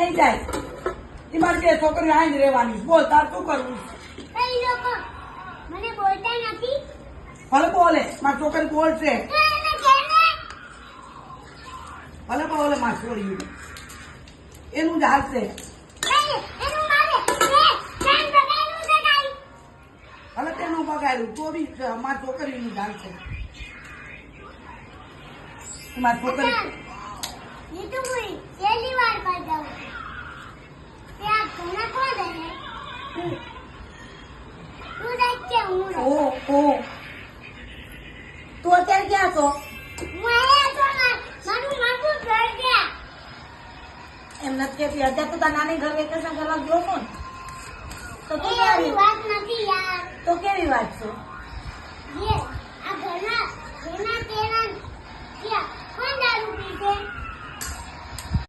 નહીં જાય. એ મારે બે છોકરી આઈ જ રહેવાની. બોલ તાર શું કરવું? એ લોકો મને બોલતા નથી. ભલે બોલે, મારી છોકરી બોલશે. તો એને કહેને. ભલે બોલે મારી છોડી, એનું જ હાલશે. એનું મારે ટ્રેન બગાડ્યું છે કાઈ. ભલે તેનું બગાડ્યું તો બી મારી છોકરીનું જ હાલશે. મારી છોકરી ये तो पूरी पहली बार करता हूँ. क्या खाना कौन है? तू देख के हूँ. ઓ તું અત્યારે ક્યાં છો? मैं तो मारू मारू डर गया. એમ નથી કહેતી અત્યારે તો તાર નાની ઘર વેકેશન કરવા ગયો છો ને તો તું ये ક્યાં अभी રહી? बात